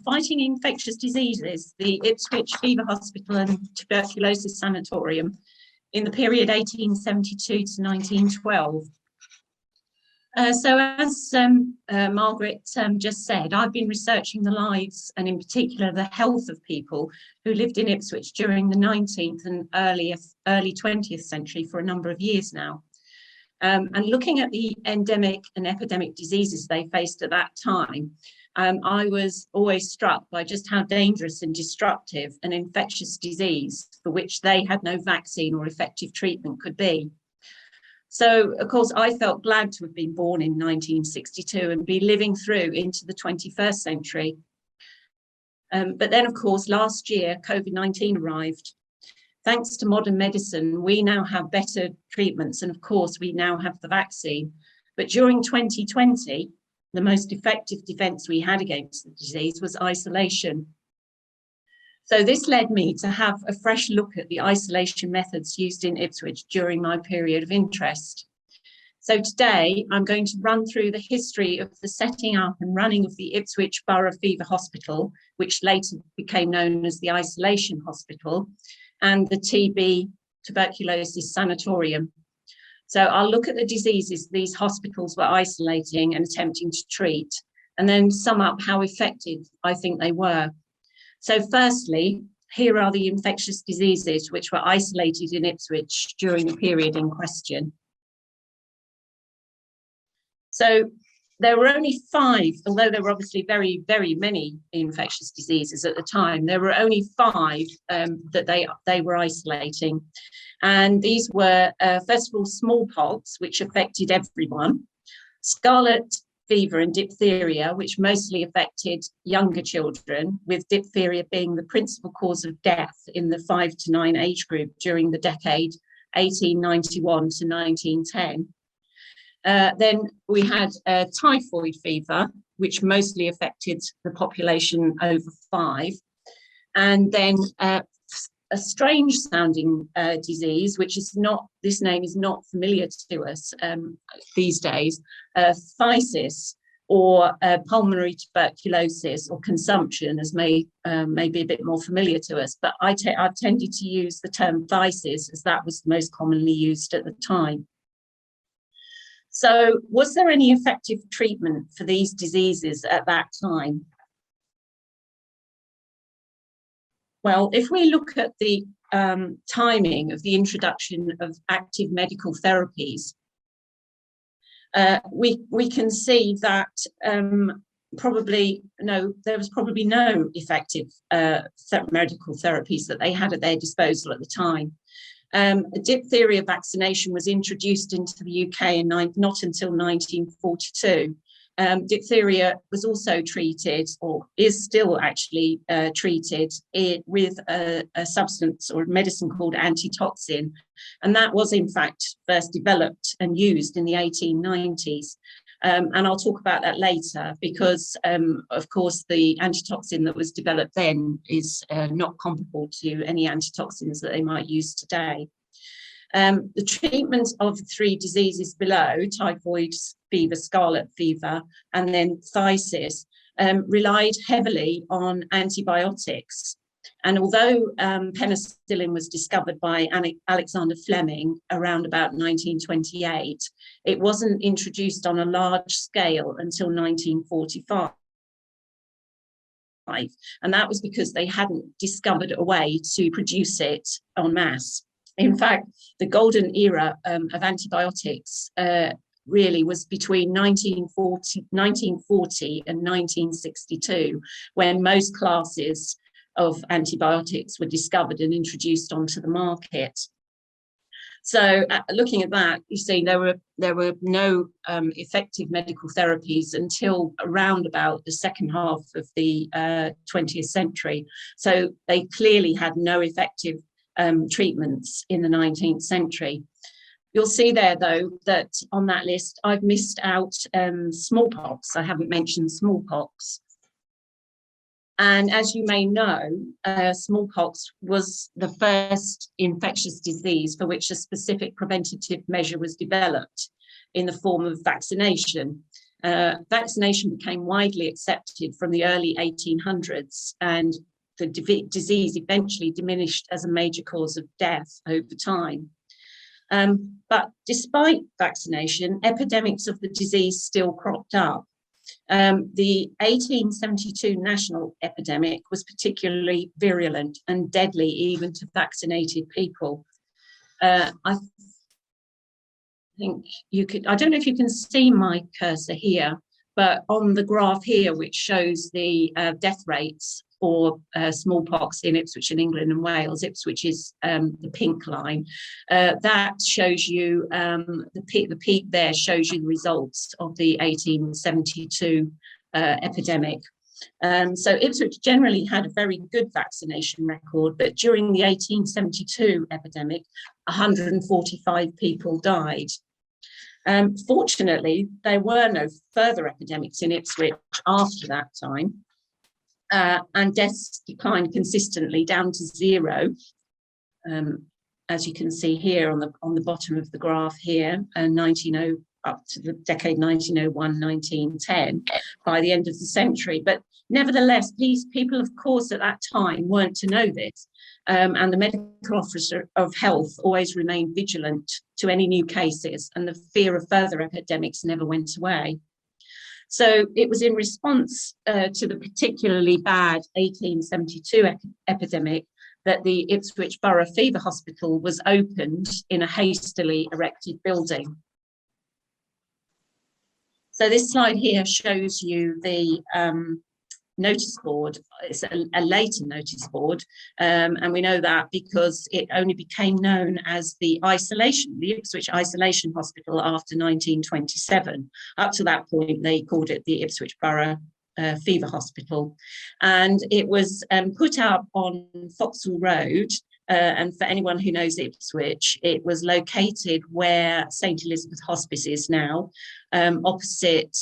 fighting infectious diseases, the Ipswich Fever Hospital and Tuberculosis Sanatorium in the period 1872 to 1912. So as Margaret just said, I've been researching the lives and in particular the health of people who lived in Ipswich during the 19th and early 20th century for a number of years now. And looking at the endemic and epidemic diseases they faced at that time, I was always struck by just how dangerous and destructive an infectious disease for which they had no vaccine or effective treatment could be. So, of course, I felt glad to have been born in 1962 and be living through into the 21st century. But then, of course, last year, COVID-19 arrived. Thanks to modern medicine, we now have better treatments, and of course, we now have the vaccine. But during 2020, the most effective defense we had against the disease was isolation. So this led me to have a fresh look at the isolation methods used in Ipswich during my period of interest. So today, I'm going to run through the history of the setting up and running of the Ipswich Borough Fever Hospital, which later became known as the Isolation Hospital, and the TB Tuberculosis Sanatorium. So I'll look at the diseases these hospitals were isolating and attempting to treat, and then sum up how effective I think they were. So firstly, here are the infectious diseases which were isolated in Ipswich during the period in question. So there were only 5, although there were obviously very, very many infectious diseases at the time, there were only 5 that they were isolating. And these were, first of all, smallpox, which affected everyone, scarlet fever and diphtheria, which mostly affected younger children, with diphtheria being the principal cause of death in the 5 to 9 age group during the decade 1891 to 1910. Then we had typhoid fever, which mostly affected the population over 5. And then a strange sounding disease, which is not, this name is not familiar to us these days, phthisis, or pulmonary tuberculosis, or consumption, as may be a bit more familiar to us. But I've tended to use the term phthisis as that was the most commonly used at the time. So was there any effective treatment for these diseases at that time? Well, if we look at the timing of the introduction of active medical therapies, we can see that there was probably no effective medical therapies that they had at their disposal at the time. Diphtheria vaccination was introduced into the UK not until 1942. Diphtheria was also treated, or is still actually treated, with a substance or medicine called antitoxin. And that was in fact first developed and used in the 1890s. And I'll talk about that later because, of course, the antitoxin that was developed then is not comparable to any antitoxins that they might use today. The treatment of the 3 diseases below, typhoid fever, scarlet fever, and then phthisis, relied heavily on antibiotics. And although penicillin was discovered by Alexander Fleming around about 1928, it wasn't introduced on a large scale until 1945. And that was because they hadn't discovered a way to produce it en masse. In fact, the golden era of antibiotics really was between 1940 and 1962, when most classes of antibiotics were discovered and introduced onto the market. So looking at that, you see there were no effective medical therapies until around about the second half of the 20th century. So they clearly had no effective treatments in the 19th century. You'll see there, though, that on that list, I've missed out smallpox. I haven't mentioned smallpox. And as you may know, smallpox was the first infectious disease for which a specific preventative measure was developed in the form of vaccination. Vaccination became widely accepted from the early 1800s, and the disease eventually diminished as a major cause of death over time. But despite vaccination, epidemics of the disease still cropped up. The 1872 national epidemic was particularly virulent and deadly even to vaccinated people. I think you could, I don't know if you can see my cursor here, but on the graph here, which shows the death rates for smallpox in Ipswich in England and Wales, Ipswich is the pink line, that shows you, the peak there shows you the results of the 1872 epidemic. So Ipswich generally had a very good vaccination record, but during the 1872 epidemic, 145 people died. Fortunately, there were no further epidemics in Ipswich after that time, and deaths declined consistently down to 0. As you can see here on the bottom of the graph here, up to the decade 1901, 1910, by the end of the century. But nevertheless, people, of course, at that time weren't to know this. And the medical officer of health always remained vigilant to any new cases, and the fear of further epidemics never went away. So it was in response to the particularly bad 1872 epidemic that the Ipswich Borough Fever Hospital was opened in a hastily erected building. So this slide here shows you the notice board. It's a later notice board, and we know that because it only became known as the Ipswich Isolation Hospital after 1927. Up to that point, they called it the Ipswich Borough Fever Hospital, and it was put up on Foxhall Road. And for anyone who knows Ipswich, it was located where St Elizabeth Hospice is now, opposite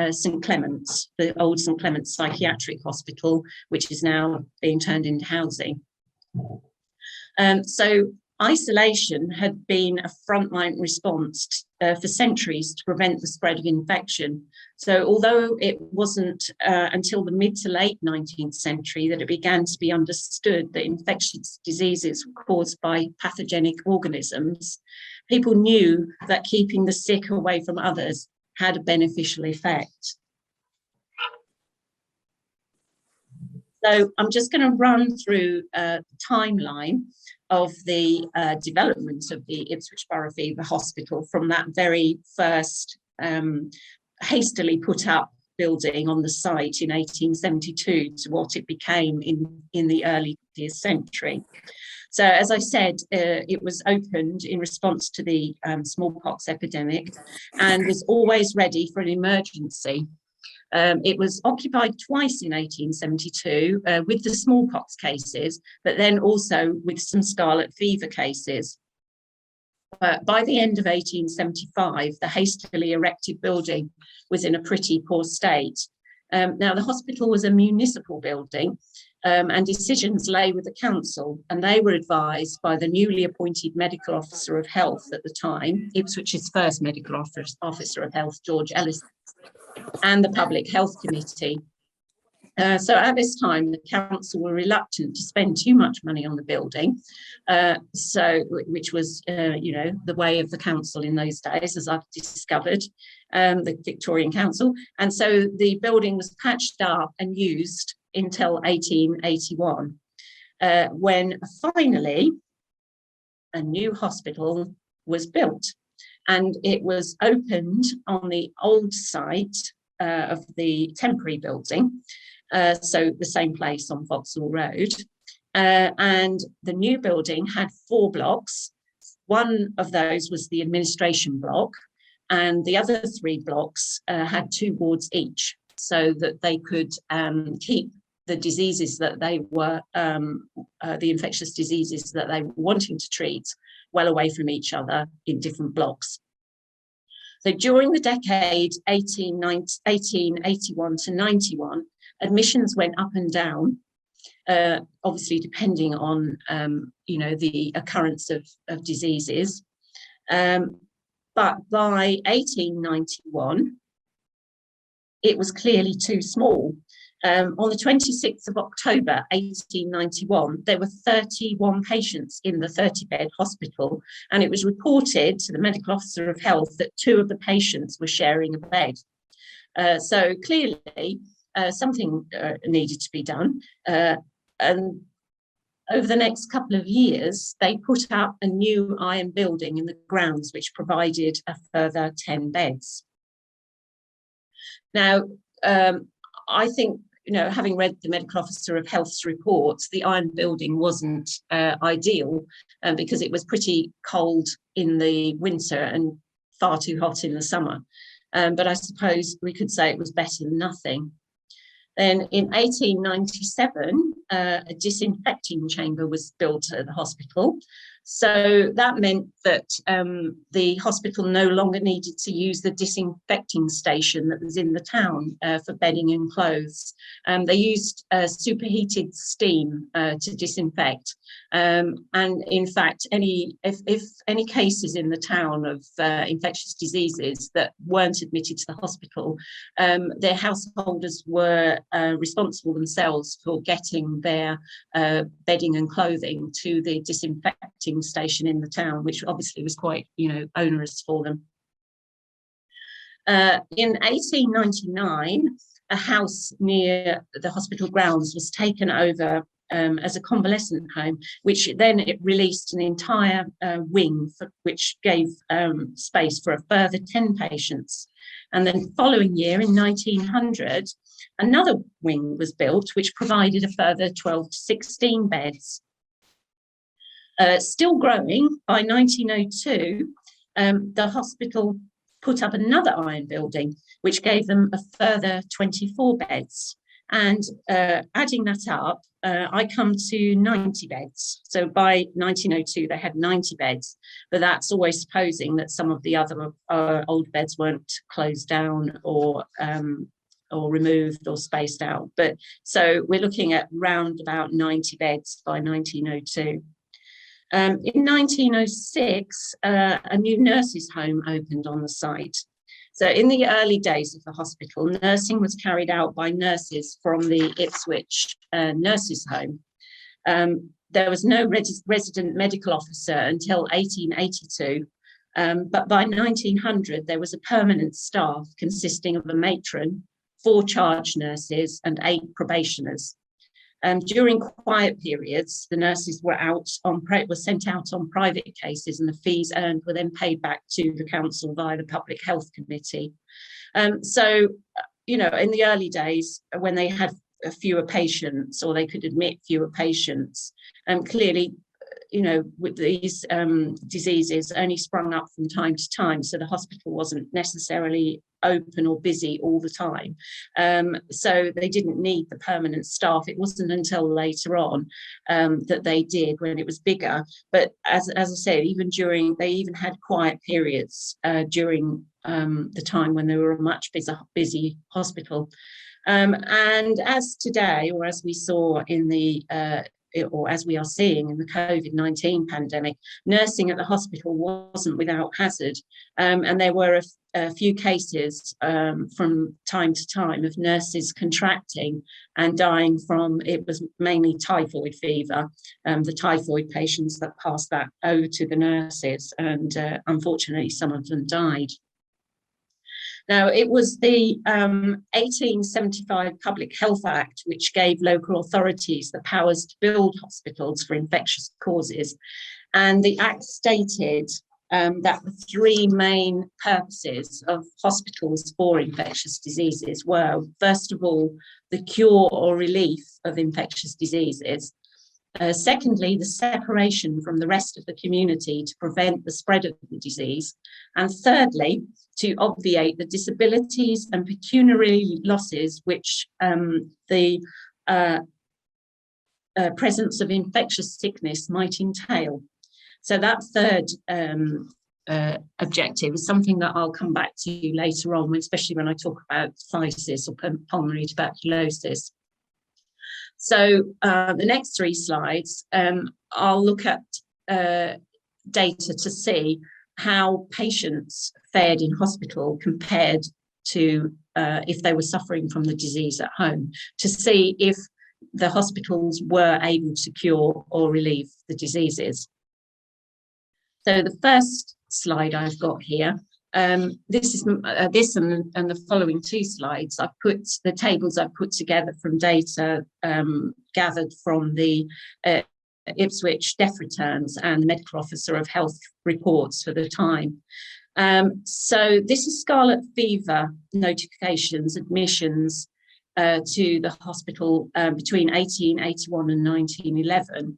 St Clement's, the old St Clement's Psychiatric Hospital, which is now being turned into housing. So isolation had been a frontline response for centuries to prevent the spread of infection. So although it wasn't until the mid to late 19th century that it began to be understood that infectious diseases were caused by pathogenic organisms, people knew that keeping the sick away from others had a beneficial effect. So I'm just going to run through the timeline of the development of the Ipswich Borough Fever Hospital from that very first hastily put up building on the site in 1872 to what it became in the early 20th century. So as I said, it was opened in response to the smallpox epidemic and was always ready for an emergency. It was occupied twice in 1872 with the smallpox cases, but then also with some scarlet fever cases. By the end of 1875, the hastily erected building was in a pretty poor state. Now, the hospital was a municipal building, and decisions lay with the council, and they were advised by the newly appointed medical officer of health at the time, Ipswich's first medical officer of health, George Ellis, and the Public Health Committee. So at this time, the council were reluctant to spend too much money on the building, which was, the way of the council in those days, as I've discovered, the Victorian Council. And so the building was patched up and used until 1881, when finally a new hospital was built. And it was opened on the old site of the temporary building, so the same place on Foxhall Road. And the new building had 4 blocks. One of those was the administration block, and the other 3 blocks had 2 wards each, so that they could keep the diseases that they were, the infectious diseases that they were wanting to treat, well away from each other in different blocks. So during the decade 1881 to 91, admissions went up and down, obviously depending on the occurrence of diseases. But by 1891, it was clearly too small. On the 26th of October 1891, there were 31 patients in the 30-bed hospital, and it was reported to the medical officer of health that 2 of the patients were sharing a bed. So clearly, something needed to be done. And over the next couple of years, they put up a new iron building in the grounds, which provided a further 10 beds. Now, I think, having read the medical officer of health's reports, the iron building wasn't ideal because it was pretty cold in the winter and far too hot in the summer. But I suppose we could say it was better than nothing. Then in 1897, a disinfecting chamber was built at the hospital. So that meant that the hospital no longer needed to use the disinfecting station that was in the town for bedding and clothes. They used superheated steam to disinfect. And in fact, if any cases in the town of infectious diseases that weren't admitted to the hospital, their householders were responsible themselves for getting their bedding and clothing to the disinfecting station in the town, which obviously was quite, onerous for them. In 1899, a house near the hospital grounds was taken over as a convalescent home, which then it released an entire wing, which gave space for a further 10 patients. And then the following year, in 1900, another wing was built, which provided a further 12 to 16 beds. Still growing, by 1902, the hospital put up another iron building, which gave them a further 24 beds. And adding that up, I come to 90 beds. So by 1902, they had 90 beds, but that's always supposing that some of the other old beds weren't closed down or removed or spaced out. But so we're looking at round about 90 beds by 1902. In 1906, a new nurses' home opened on the site. So in the early days of the hospital, nursing was carried out by nurses from the Ipswich nurses' home. There was no resident medical officer until 1882, but by 1900, there was a permanent staff consisting of a matron, 4 charge nurses and 8 probationers. During quiet periods, the nurses were sent out on private cases, and the fees earned were then paid back to the council via the Public Health Committee. So, in the early days, when they had fewer patients or they could admit fewer patients, clearly, with these diseases only sprung up from time to time, so the hospital wasn't necessarily open or busy all the time. So they didn't need the permanent staff. It wasn't until later on that they did, when it was bigger. But as I said, they even had quiet periods during the time when they were a much busy hospital. And as today, or as we saw in the or as we are seeing in the COVID-19 pandemic, nursing at the hospital wasn't without hazard. And there were a few cases from time to time of nurses contracting and dying from, it was mainly typhoid fever, the typhoid patients that passed that over to the nurses, and unfortunately some of them died. Now, it was the 1875 Public Health Act which gave local authorities the powers to build hospitals for infectious causes. And the Act stated that the 3 main purposes of hospitals for infectious diseases were, first of all, the cure or relief of infectious diseases. Secondly, the separation from the rest of the community to prevent the spread of the disease. And thirdly, to obviate the disabilities and pecuniary losses which the presence of infectious sickness might entail. So that third objective is something that I'll come back to later on, especially when I talk about phthisis or pulmonary tuberculosis. So the next 3 slides, I'll look at data to see how patients fared in hospital compared to if they were suffering from the disease at home, to see if the hospitals were able to cure or relieve the diseases. So the first slide I've got here, this and the following two slides, I've put the tables I've put together from data gathered from the Ipswich death returns and the medical officer of health reports for the time. So this is scarlet fever notifications, admissions to the hospital between 1881 and 1911.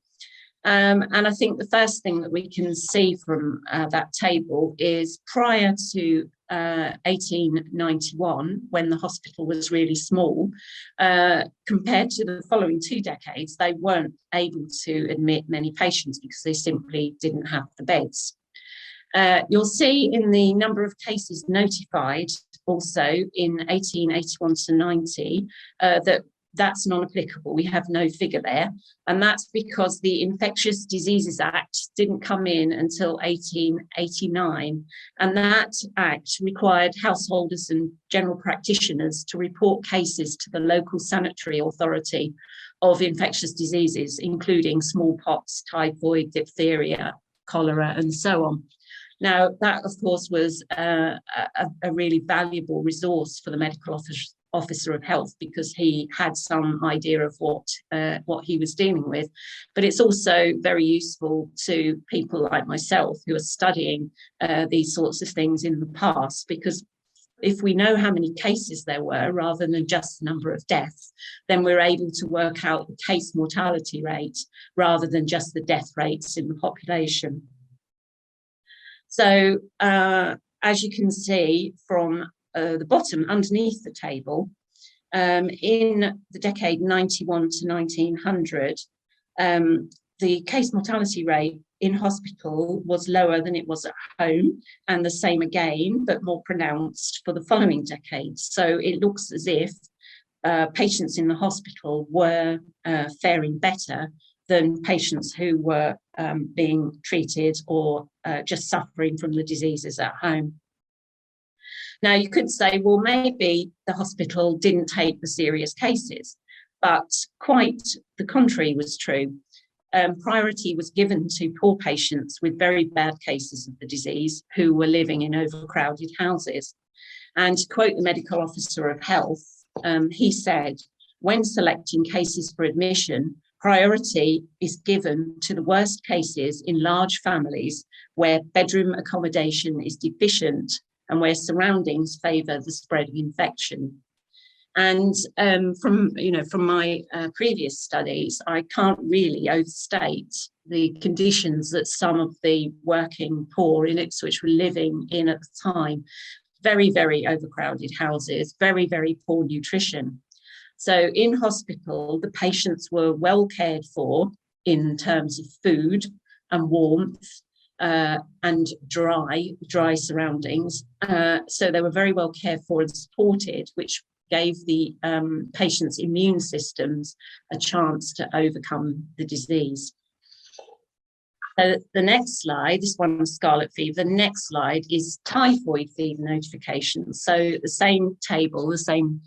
And I think the first thing that we can see from that table is prior to 1891, when the hospital was really small, compared to the following 2 decades, they weren't able to admit many patients because they simply didn't have the beds. You'll see in the number of cases notified also in 1881 to 90 that's non-applicable. We have no figure there, and that's because the Infectious Diseases Act didn't come in until 1889, and that act required householders and general practitioners to report cases to the local sanitary authority of infectious diseases, including smallpox, typhoid, diphtheria, cholera, and so on. Now, that, of course, was a really valuable resource for the medical officer of health, because he had some idea of what he was dealing with. But it's also very useful to people like myself who are studying these sorts of things in the past, because if we know how many cases there were rather than just the number of deaths, then we're able to work out the case mortality rate rather than just the death rates in the population. So as you can see from the bottom underneath the table, in the decade 91 to 1900, the case mortality rate in hospital was lower than it was at home, and the same again, but more pronounced for the following decades. So it looks as if patients in the hospital were faring better than patients who were being treated or just suffering from the diseases at home. Now, you could say, well, maybe the hospital didn't take the serious cases, but quite the contrary was true. Priority was given to poor patients with very bad cases of the disease who were living in overcrowded houses. And to quote the medical officer of health, he said, when selecting cases for admission, priority is given to the worst cases in large families where bedroom accommodation is deficient and where surroundings favour the spread of infection. And from my previous studies, I can't really overstate the conditions that some of the working poor in Ipswich were living in at the time. Very, very overcrowded houses, very, very poor nutrition. So in hospital, the patients were well cared for in terms of food and warmth and dry surroundings. So they were very well cared for and supported, which gave the patients' immune systems a chance to overcome the disease. The next slide, this one was scarlet fever. The next slide is typhoid fever notifications. So the same table, the same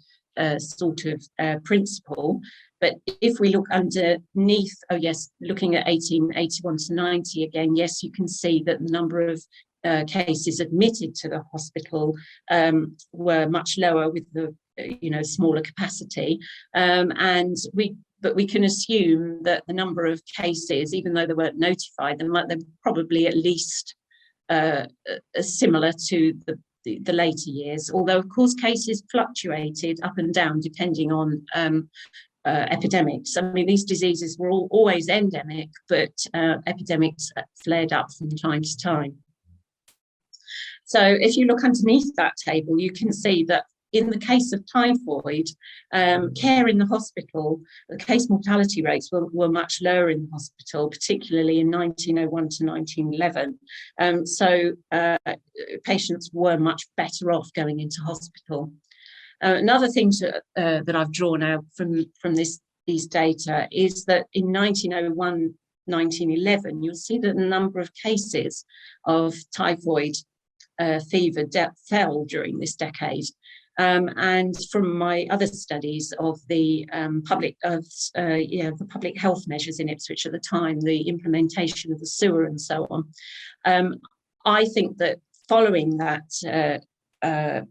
sort of principle, but if we look underneath, oh yes, looking at 1881 to 90 again, yes, you can see that the number of cases admitted to the hospital were much lower with the smaller capacity, but we can assume that the number of cases, even though they weren't notified, they're probably at least similar to the later years, although of course cases fluctuated up and down depending on epidemics. I mean, these diseases were always endemic, but epidemics flared up from time to time. So if you look underneath that table, you can see that in the case of typhoid, care in the hospital, the case mortality rates were much lower in the hospital, particularly in 1901 to 1911. So patients were much better off going into hospital. Another thing that I've drawn out from these data is that in 1901, 1911, you'll see that the number of cases of typhoid fever fell during this decade. And from my other studies of the public health measures in Ipswich at the time, the implementation of the sewer and so on, I think that following that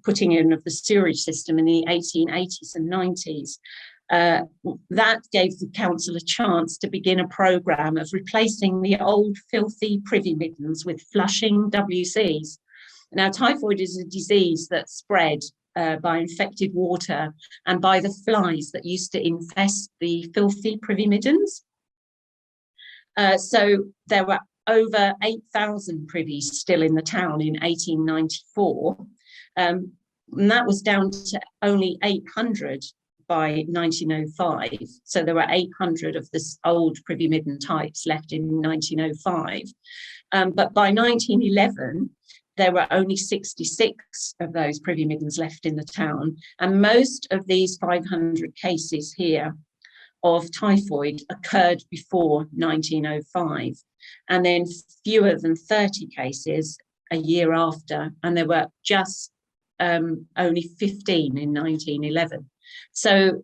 putting in of the sewerage system in the 1880s and 90s, that gave the council a chance to begin a programme of replacing the old filthy privy middens with flushing WCs. Now, typhoid is a disease that spread by infected water and by the flies that used to infest the filthy privy middens. So there were over 8,000 privies still in the town in 1894. And that was down to only 800 by 1905. So there were 800 of this old privy midden types left in 1905. But by 1911, there were only 66 of those privy middens left in the town. And most of these 500 cases here of typhoid occurred before 1905. And then fewer than 30 cases a year after. And there were just only 15 in 1911. So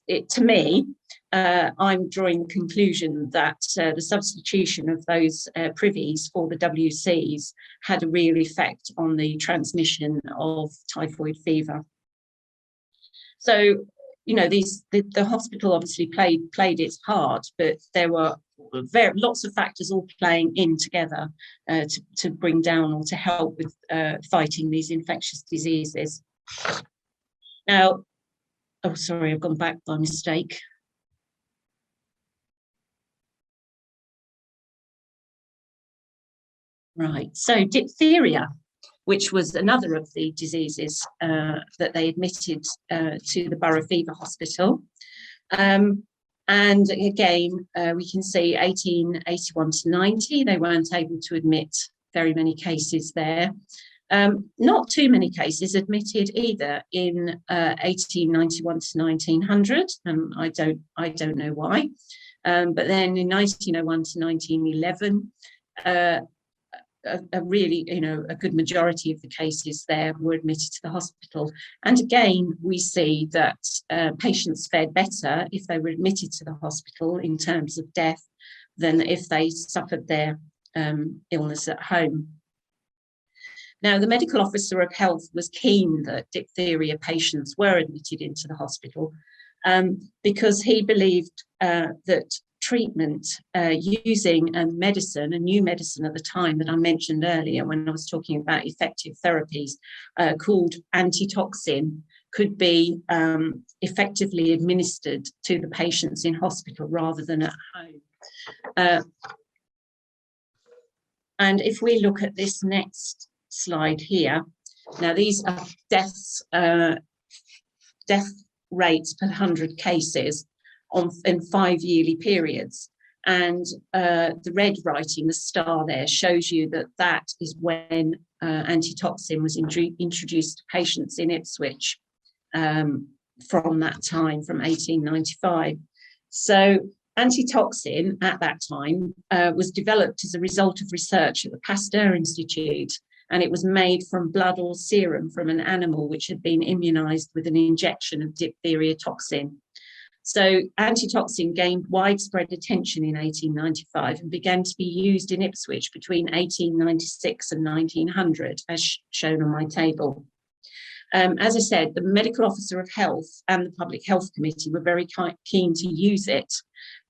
to me, I'm drawing the conclusion that the substitution of those privies for the WCs had a real effect on the transmission of typhoid fever. So, you know, the hospital obviously played its part, but there were lots of factors all playing in together to bring down or to help with fighting these infectious diseases. Now, oh, sorry, I've gone back by mistake. Right, so diphtheria, which was another of the diseases that they admitted to the Borough Fever Hospital. And again, we can see 1881 to 90, they weren't able to admit very many cases there. Not too many cases admitted either in 1891 to 1900, and I don't know why. But then in 1901 to 1911, a really, a good majority of the cases there were admitted to the hospital. And again, we see that patients fared better if they were admitted to the hospital in terms of death than if they suffered their illness at home. Now, the medical officer of health was keen that diphtheria patients were admitted into the hospital because he believed that treatment using a new medicine at the time that I mentioned earlier when I was talking about effective therapies called antitoxin could be effectively administered to the patients in hospital rather than at home. And if we look at this next slide here, now these are death rates per 100 cases in 5 yearly periods, and the red writing, the star there, shows you that is when antitoxin was introduced to patients in Ipswich from that time, from 1895. So antitoxin at that time was developed as a result of research at the Pasteur Institute, and it was made from blood or serum from an animal which had been immunized with an injection of diphtheria toxin. So antitoxin gained widespread attention in 1895 and began to be used in Ipswich between 1896 and 1900, as shown on my table. As I said, the medical officer of health and the public health committee were very keen to use it,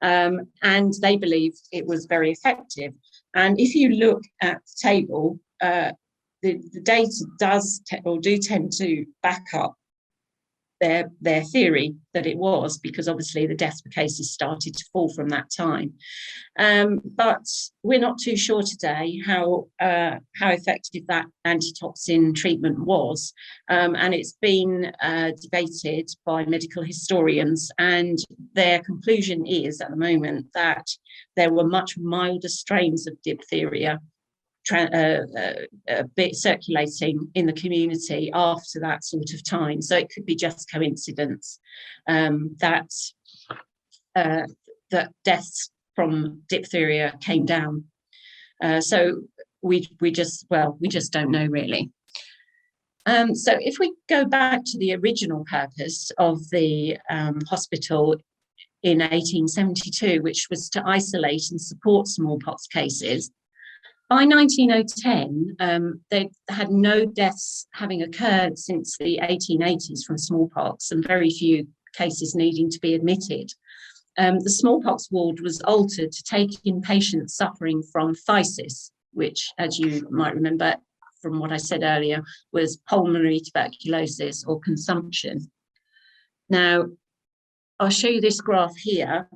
and they believed it was very effective. And if you look at the table, the data do tend to back up their theory that it was, because obviously the death cases started to fall from that time. But we're not too sure today how effective that antitoxin treatment was. And it's been debated by medical historians, and their conclusion is at the moment that there were much milder strains of diphtheria circulating in the community after that sort of time. So it could be just coincidence that deaths from diphtheria came down. So we just don't know really. So if we go back to the original purpose of the hospital in 1872, which was to isolate and support smallpox cases, by 1910, they had no deaths having occurred since the 1880s from smallpox, and very few cases needing to be admitted. The smallpox ward was altered to take in patients suffering from phthisis, which, as you might remember from what I said earlier, was pulmonary tuberculosis or consumption. Now, I'll show you this graph here,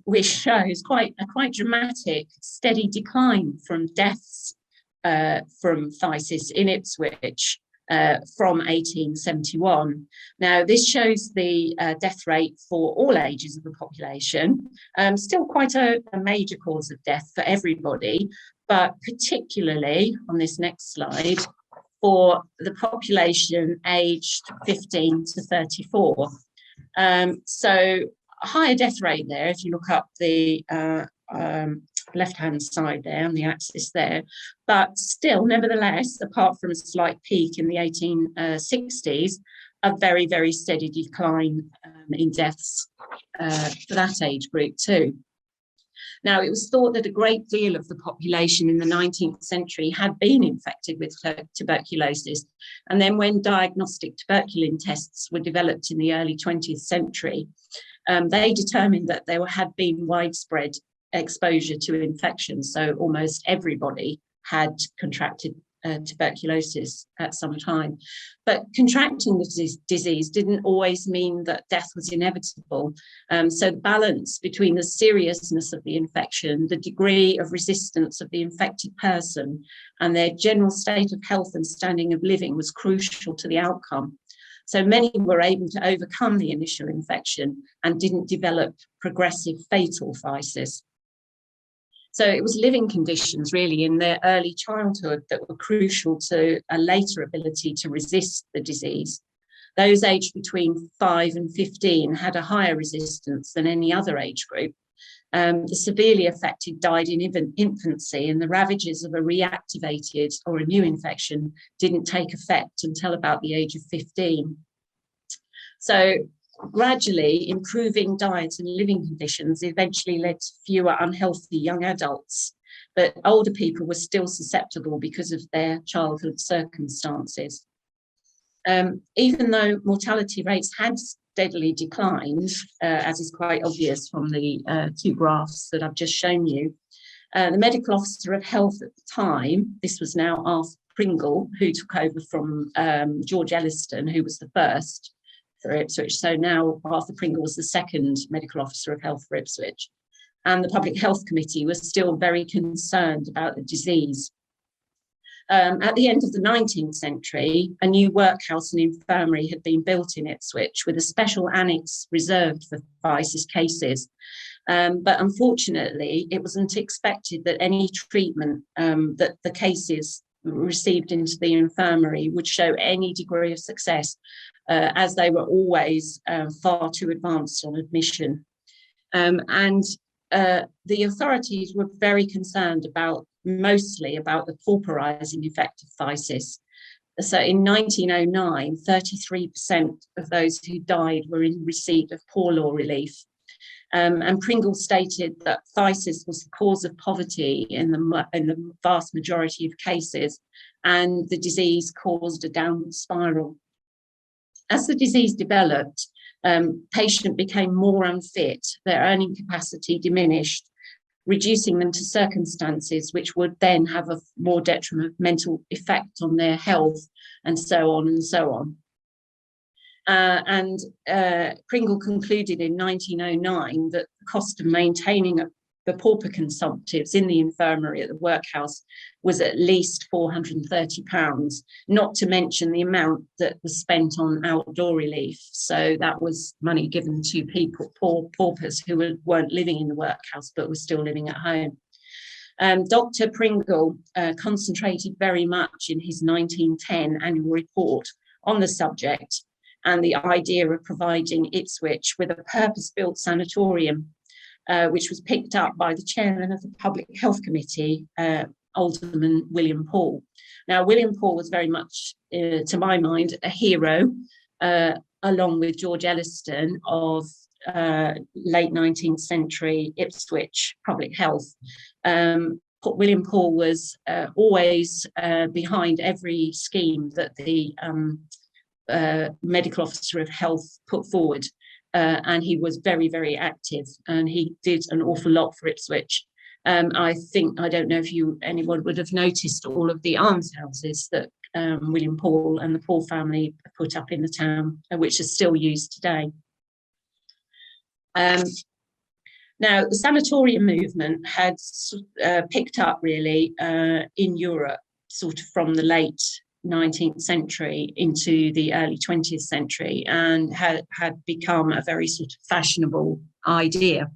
which shows quite dramatic, steady decline from deaths from phthisis in Ipswich from 1871. Now, this shows the death rate for all ages of the population, still quite a major cause of death for everybody, but particularly on this next slide, for the population aged 15 to 34. So a higher death rate there, if you look up the left-hand side there on the axis there, but still, nevertheless, apart from a slight peak in the 1860s, a very, very steady decline in deaths for that age group too. Now, it was thought that a great deal of the population in the 19th century had been infected with tuberculosis. And then when diagnostic tuberculin tests were developed in the early 20th century, they determined that there had been widespread exposure to infection. So almost everybody had contracted tuberculosis at some time. But contracting the disease didn't always mean that death was inevitable. So the balance between the seriousness of the infection, the degree of resistance of the infected person, and their general state of health and standing of living was crucial to the outcome. So many were able to overcome the initial infection and didn't develop progressive fatal phthisis. So it was living conditions really in their early childhood that were crucial to a later ability to resist the disease. Those aged between 5 and 15 had a higher resistance than any other age group. The severely affected died in infancy, and the ravages of a reactivated or a new infection didn't take effect until about the age of 15. So gradually, improving diet and living conditions eventually led to fewer unhealthy young adults, but older people were still susceptible because of their childhood circumstances. Even though mortality rates had steadily declined, as is quite obvious from the two graphs that I've just shown you, the medical officer of health at the time, this was now Arthur Pringle, who took over from George Elliston, who was the first for Ipswich. So now Arthur Pringle was the second medical officer of health for Ipswich. And the Public Health Committee was still very concerned about the disease. At the end of the 19th century, a new workhouse and infirmary had been built in Ipswich with a special annex reserved for phthisis cases. But unfortunately, it wasn't expected that any treatment that the cases received into the infirmary would show any degree of success, as they were always far too advanced on admission. And the authorities were very concerned mostly about the pauperizing effect of phthisis. So in 1909, 33% of those who died were in receipt of poor law relief. And Pringle stated that phthisis was the cause of poverty in the vast majority of cases, and the disease caused a downward spiral. As the disease developed, patient became more unfit, their earning capacity diminished, reducing them to circumstances which would then have a more detrimental effect on their health, and so on and so on. Pringle concluded in 1909 that the cost of maintaining the pauper consumptives in the infirmary at the workhouse was at least £430, not to mention the amount that was spent on outdoor relief. So that was money given to people, poor paupers who weren't living in the workhouse but were still living at home. Dr. Pringle concentrated very much in his 1910 annual report on the subject and the idea of providing Ipswich with a purpose-built sanatorium, which was picked up by the chairman of the Public Health Committee, Alderman William Paul. Now, William Paul was very much, to my mind, a hero, along with George Elliston of late 19th century Ipswich public health. William Paul was always behind every scheme that the medical officer of health put forward, and he was very, very active, and he did an awful lot for Ipswich. I don't know if anyone would have noticed all of the almshouses that William Paul and the Paul family put up in the town, which are still used today. Now, the sanatorium movement had picked up really in Europe, sort of from the late 19th century into the early 20th century, and had become a very sort of fashionable idea.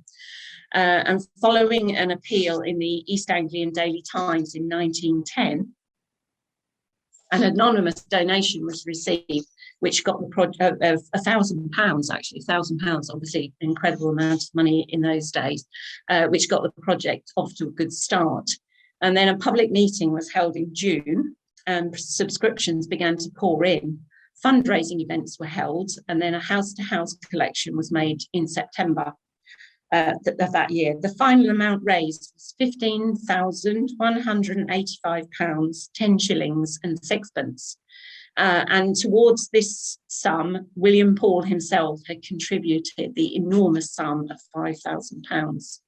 And following an appeal in the East Anglian Daily Times in 1910, an anonymous donation was received, which got the project of £1,000, actually, £1,000, obviously incredible amount of money in those days, which got the project off to a good start. And then a public meeting was held in June, and subscriptions began to pour in. Fundraising events were held, and then a house-to-house collection was made in September of that year. The final amount raised was £15,185, 10 shillings and sixpence. And towards this sum, William Paul himself had contributed the enormous sum of £5,000.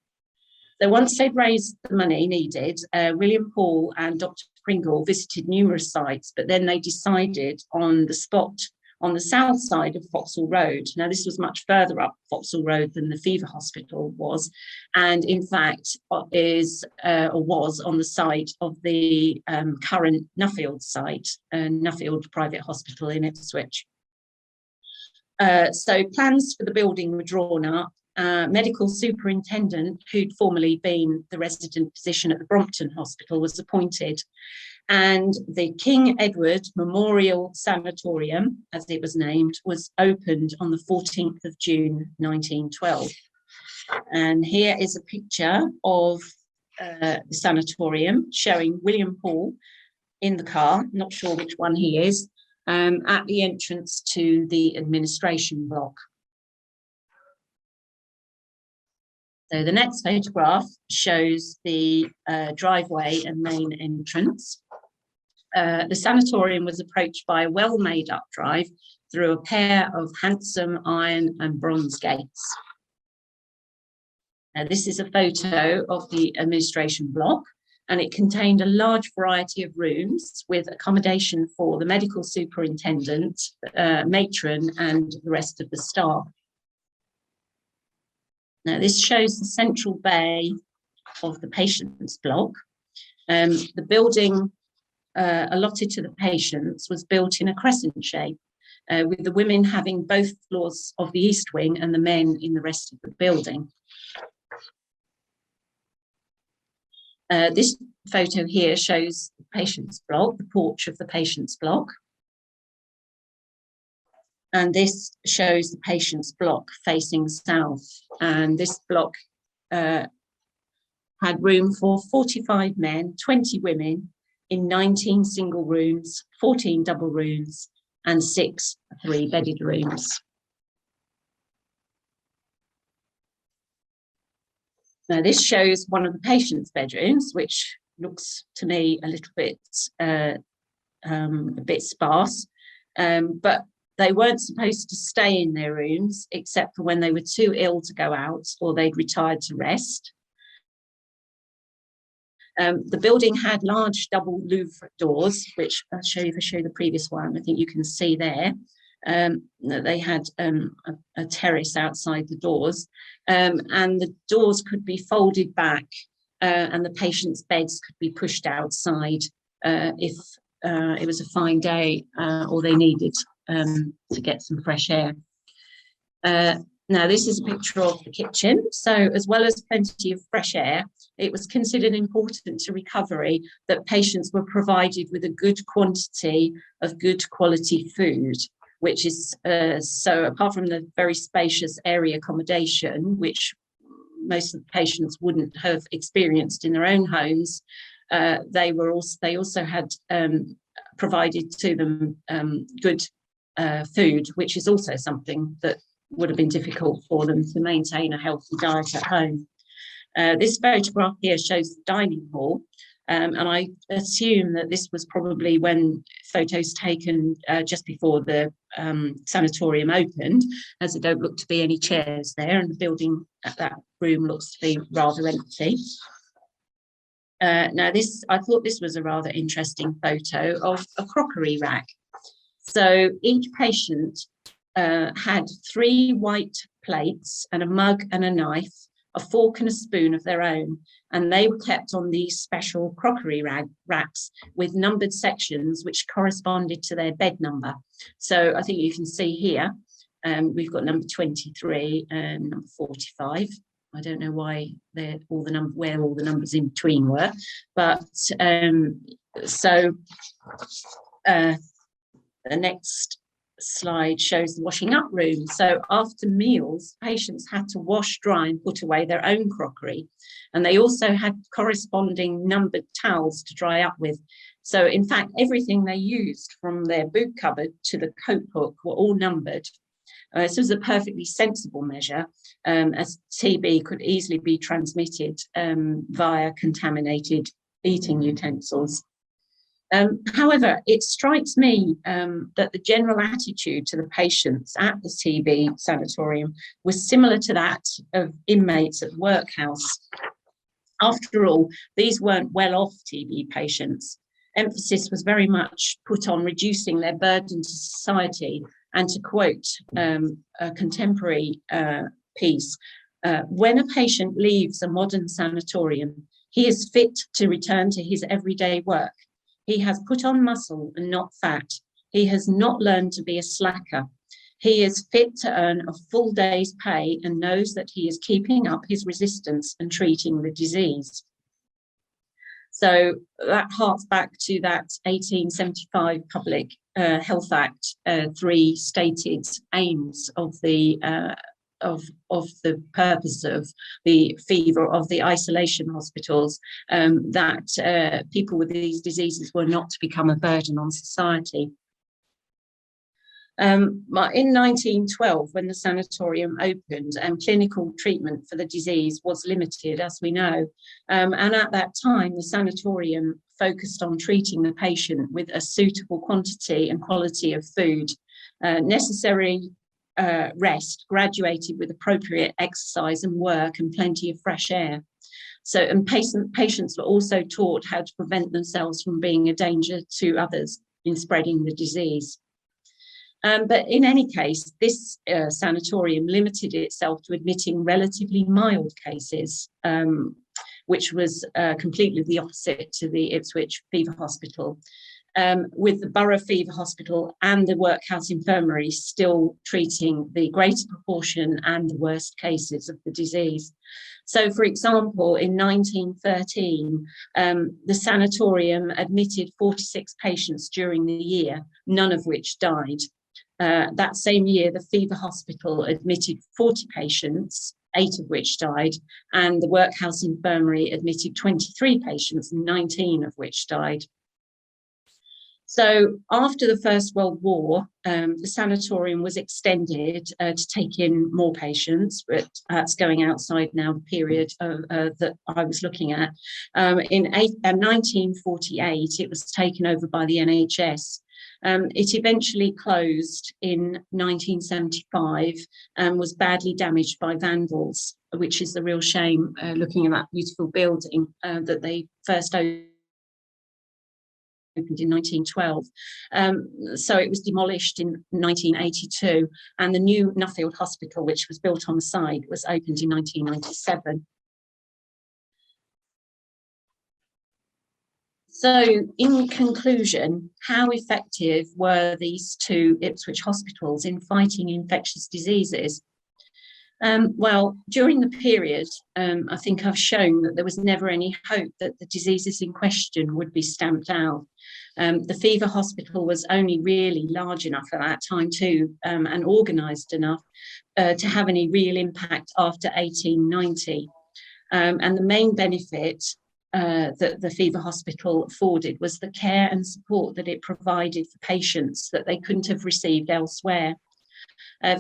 So once they'd raised the money needed, William Paul and Dr. Pringle visited numerous sites, but then they decided on the spot on the south side of Vauxhall Road. Now, this was much further up Vauxhall Road than the Fever Hospital was, and in fact was on the site of the current Nuffield site, Nuffield Private Hospital in Ipswich. So plans for the building were drawn up. Medical superintendent, who'd formerly been the resident physician at the Brompton Hospital, was appointed, and the King Edward Memorial Sanatorium, as it was named, was opened on the 14th of June 1912. And here is a picture of the sanatorium showing William Paul in the car, not sure which one he is, at the entrance to the administration block. So the next photograph shows the driveway and main entrance. The sanatorium was approached by a well-made up drive through a pair of handsome iron and bronze gates. This is a photo of the administration block, and it contained a large variety of rooms with accommodation for the medical superintendent, matron, and the rest of the staff. Now, this shows the central bay of the patient's block. The building allotted to the patients was built in a crescent shape, with the women having both floors of the east wing and the men in the rest of the building. This photo here shows the patient's block, the porch of the patient's block. And this shows the patient's block facing south. And this block had room for 45 men, 20 women in 19 single rooms, 14 double rooms, and 6 three-bedded rooms. Now, this shows one of the patient's bedrooms, which looks to me a little bit sparse, but they weren't supposed to stay in their rooms except for when they were too ill to go out or they'd retired to rest. The building had large double louvre doors, which I'll show you if I show the previous one. I think you can see there. They had a terrace outside the doors, and the doors could be folded back, and the patients' beds could be pushed outside if it was a fine day or they needed to get some fresh air. Now, this is a picture of the kitchen. So as well as plenty of fresh air, it was considered important to recovery that patients were provided with a good quantity of good quality food, which is, so apart from the very spacious area accommodation, which most of the patients wouldn't have experienced in their own homes, They also had provided to them good food, which is also something that would have been difficult for them to maintain a healthy diet at home. This photograph here shows the dining hall, and I assume that this was probably when photos taken just before the sanatorium opened, as there don't look to be any chairs there, and the building at that room looks to be rather empty. Now, I thought this was a rather interesting photo of a crockery rack. So each patient had 3 white plates and a mug and a knife, a fork and a spoon of their own, and they were kept on these special crockery racks with numbered sections which corresponded to their bed number. So I think you can see here, we've got number 23 and number 45. I don't know why where all the numbers in between were, but the next slide shows the washing up room. So after meals, patients had to wash, dry and put away their own crockery. And they also had corresponding numbered towels to dry up with. So in fact, everything they used from their boot cupboard to the coat hook were all numbered. This was a perfectly sensible measure, as TB could easily be transmitted via contaminated eating utensils. However, it strikes me that the general attitude to the patients at the TB sanatorium was similar to that of inmates at the workhouse. After all, these weren't well-off TB patients. Emphasis was very much put on reducing their burden to society, and to quote a contemporary piece, when a patient leaves a modern sanatorium, he is fit to return to his everyday work. He has put on muscle and not fat. He has not learned to be a slacker. He is fit to earn a full day's pay and knows that he is keeping up his resistance and treating the disease. So that harks back to that 1875 Public Health Act, 3 stated aims of the purpose of the fever of the isolation hospitals, that people with these diseases were not to become a burden on society. In 1912, when the sanatorium opened, clinical treatment for the disease was limited, as we know, and at that time the sanatorium focused on treating the patient with a suitable quantity and quality of food, necessary rest graduated with appropriate exercise and work and plenty of fresh air. So, and patients were also taught how to prevent themselves from being a danger to others in spreading the disease. But in any case, this sanatorium limited itself to admitting relatively mild cases, which was completely the opposite to the Ipswich Fever Hospital, with the Borough Fever Hospital and the Workhouse Infirmary still treating the greater proportion and the worst cases of the disease. So, for example, in 1913, the sanatorium admitted 46 patients during the year, none of which died. That same year, the Fever Hospital admitted 40 patients, 8 of which died, and the Workhouse Infirmary admitted 23 patients, 19 of which died. So after the First World War, the sanatorium was extended to take in more patients, but that's going outside now the period that I was looking at. In 1948, it was taken over by the NHS. It eventually closed in 1975 and was badly damaged by vandals, which is a real shame, looking at that beautiful building that they first opened in 1912. So it was demolished in 1982, and the new Nuffield Hospital, which was built on the site, was opened in 1997. So, in conclusion, how effective were these 2 Ipswich hospitals in fighting infectious diseases? Well, during the period, I think I've shown that there was never any hope that the diseases in question would be stamped out. The Fever Hospital was only really large enough at that time too, and organised enough to have any real impact after 1890. And the main benefit that the Fever Hospital afforded was the care and support that it provided for patients that they couldn't have received elsewhere.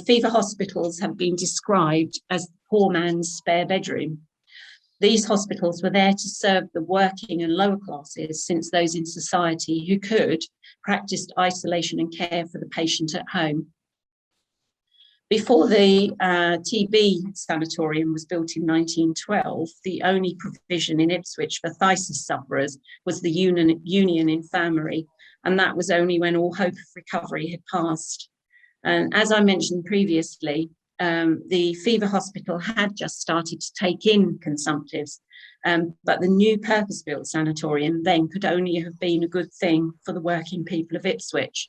Fever hospitals have been described as the poor man's spare bedroom. These hospitals were there to serve the working and lower classes, since those in society who could practiced isolation and care for the patient at home. Before the TB sanatorium was built in 1912, the only provision in Ipswich for phthisis sufferers was the Union Infirmary, and that was only when all hope of recovery had passed. And as I mentioned previously, the Fever Hospital had just started to take in consumptives, but the new purpose-built sanatorium then could only have been a good thing for the working people of Ipswich.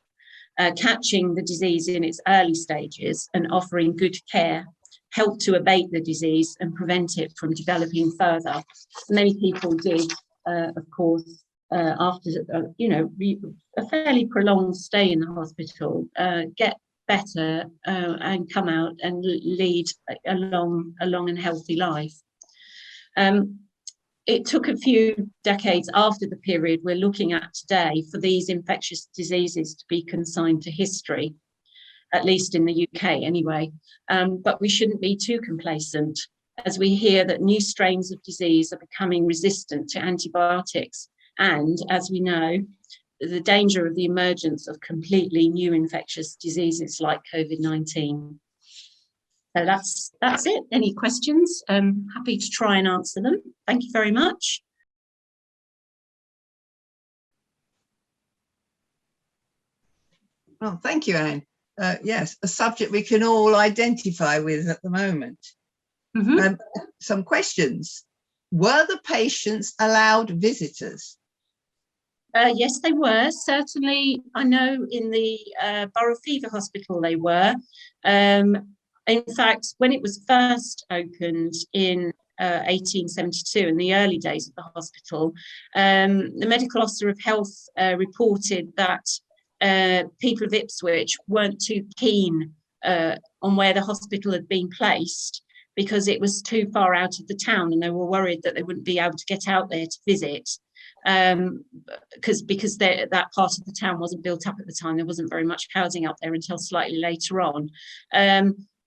Catching the disease in its early stages and offering good care helped to abate the disease and prevent it from developing further. Many people did, of course, after a fairly prolonged stay in the hospital, get better and come out and lead a long and healthy life. It took a few decades after the period we're looking at today for these infectious diseases to be consigned to history, at least in the UK anyway. But we shouldn't be too complacent, as we hear that new strains of disease are becoming resistant to antibiotics. And as we know, the danger of the emergence of completely new infectious diseases like COVID-19. So that's it. Any questions? I'm happy to try and answer them. Thank you very much. Well, thank you, Anne. Yes, a subject we can all identify with at the moment. Mm-hmm. Some questions. Were the patients allowed visitors? Yes, they were. Certainly, I know in the Borough Fever Hospital they were. In fact, when it was first opened in 1872, in the early days of the hospital, the medical officer of health reported that people of Ipswich weren't too keen on where the hospital had been placed, because it was too far out of the town, and they were worried that they wouldn't be able to get out there to visit. Because that part of the town wasn't built up at the time. There wasn't very much housing up there until slightly later on.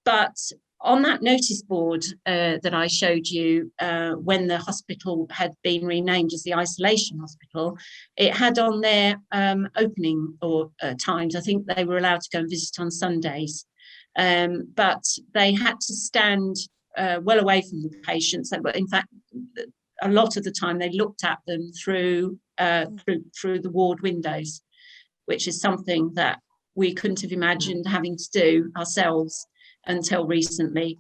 But on that notice board that I showed you, when the hospital had been renamed as the isolation hospital, it had on there opening times. I think they were allowed to go and visit on Sundays, but they had to stand well away from the patients. In fact, a lot of the time they looked at them through the ward windows, which is something that we couldn't have imagined having to do ourselves until recently.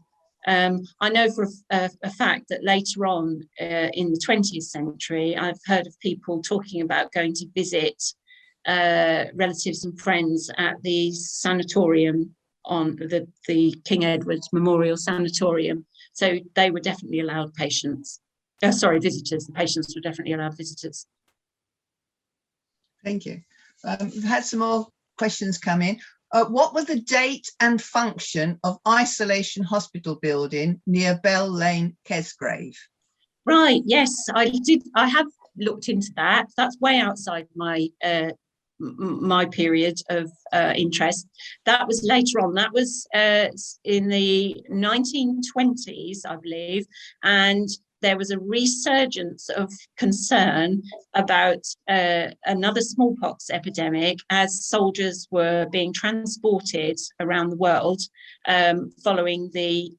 I know for a fact that later on in the 20th century, I've heard of people talking about going to visit relatives and friends at the sanatorium on the King Edward's Memorial Sanatorium. So they were definitely allowed visitors. The patients were definitely allowed visitors. Thank you. We've had some more questions come in. What was the date and function of Isolation Hospital building near Bell Lane, Kesgrave? Right, yes, I did. I have looked into that. That's way outside my my period of interest. That was later on. That was in the 1920s, I believe, and there was a resurgence of concern about another smallpox epidemic as soldiers were being transported around the world following the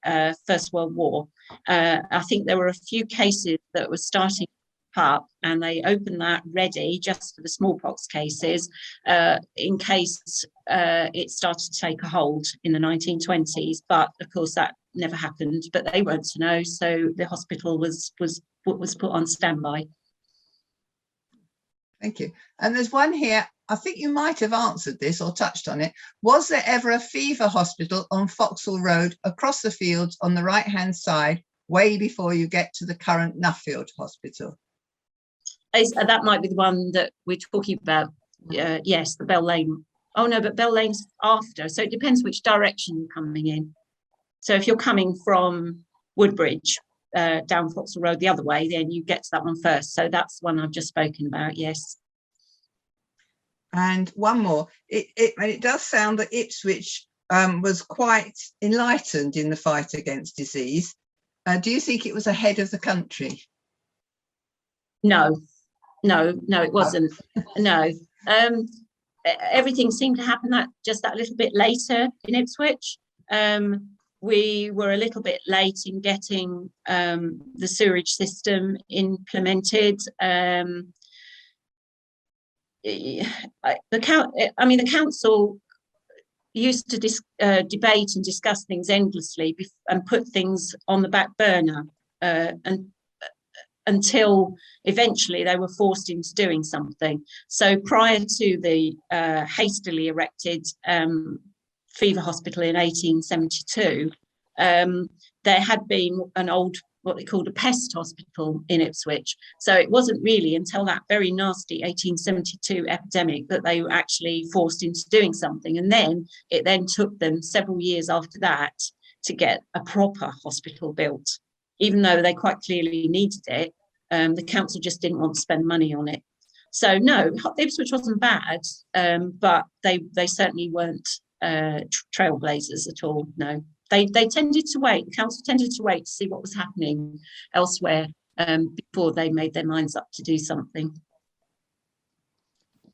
First World War. I think there were a few cases that were starting up, and they opened that ready just for the smallpox cases in case it started to take a hold in the 1920s. But of course that never happened, but they weren't to know, so the hospital was put on standby. Thank you. And there's one here, I think you might have answered this or touched on it. Was there ever a fever hospital on Foxhall Road across the fields on the right hand side, way before you get to the current Nuffield Hospital? That might be the one that we're talking about. Yes, the Bell Lane. Oh no, but Bell Lane's after, so it depends which direction you're coming in. So if you're coming from Woodbridge, down Foxhall Road the other way, then you get to that one first. So that's the one I've just spoken about, yes. And one more, it does sound that Ipswich was quite enlightened in the fight against disease. Do you think it was ahead of the country? No, it wasn't. No. Everything seemed to happen just that little bit later in Ipswich. We were a little bit late in getting the sewerage system implemented. The council used to debate and discuss things endlessly and put things on the back burner until eventually they were forced into doing something. So prior to the hastily erected fever hospital in 1872, there had been an old, what they called a pest hospital in Ipswich. So it wasn't really until that very nasty 1872 epidemic that they were actually forced into doing something. And then it then took them several years after that to get a proper hospital built. Even though they quite clearly needed it, the council just didn't want to spend money on it. So no, Ipswich wasn't bad, but they certainly weren't trailblazers at all, no. They tended to wait, the council tended to wait to see what was happening elsewhere before they made their minds up to do something.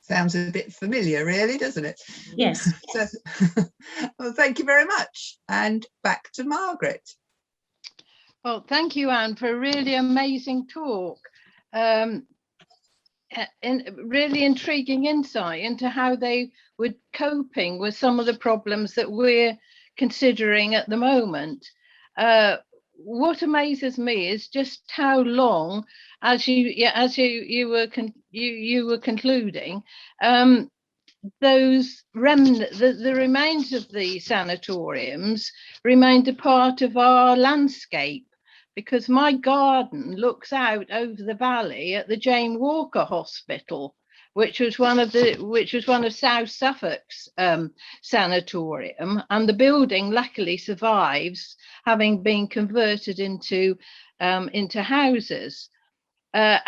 Sounds a bit familiar, really, doesn't it? Yes. So, well, thank you very much. And back to Margaret. Well, thank you, Anne, for a really amazing talk. Really intriguing insight into how they were coping with some of the problems that we're considering at the moment. What amazes me is just how long, as you were concluding, those the remains of the sanatoriums remained a part of our landscape, because my garden looks out over the valley at the Jane Walker Hospital, which was one of South Suffolk's sanatorium, and the building luckily survives, having been converted into houses. I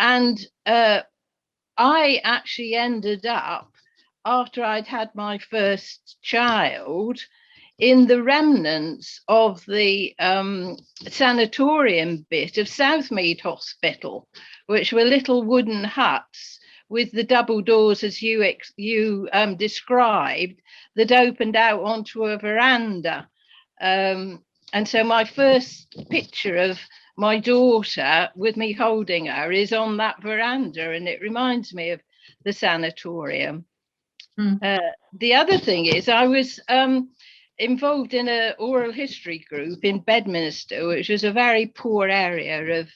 actually ended up, after I'd had my first child, in the remnants of the sanatorium bit of Southmead Hospital, which were little wooden huts with the double doors, as you described, that opened out onto a veranda. And so my first picture of my daughter with me holding her is on that veranda, and it reminds me of the sanatorium. The other thing is, I was involved in an oral history group in Bedminster, which was a very poor area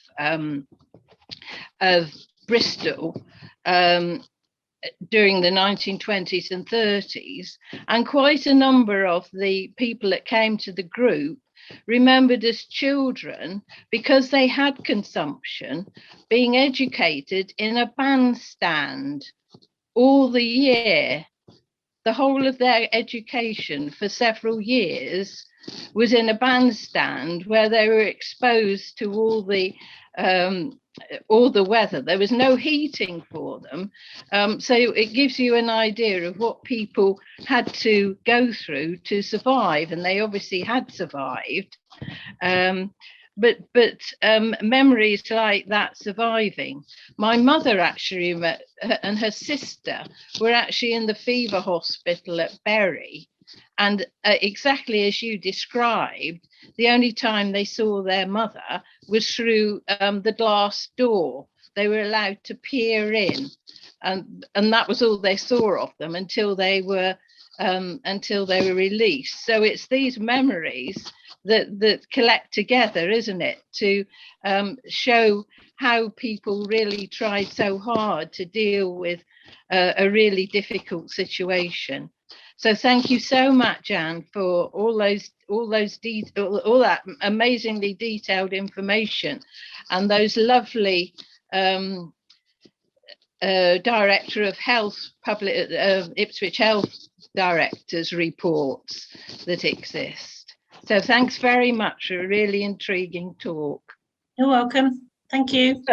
of Bristol during the 1920s and 30s, and quite a number of the people that came to the group remembered as children, because they had consumption, being educated in a bandstand all the year. The whole of their education for several years was in a bandstand where they were exposed to all the weather. There was no heating for them. So it gives you an idea of what people had to go through to survive, and they obviously had survived. But memories like that surviving. My mother actually and her sister were actually in the fever hospital at Bury, and exactly as you described, the only time they saw their mother was through the glass door. They were allowed to peer in, and that was all they saw of them until they were released. So it's these memories that collect together, isn't it, to show how people really tried so hard to deal with a really difficult situation. So thank you so much, Anne, for all that amazingly detailed information, and those lovely Director of Health, Ipswich Health Directors reports that exist. So thanks very much for a really intriguing talk. You're welcome. Thank you.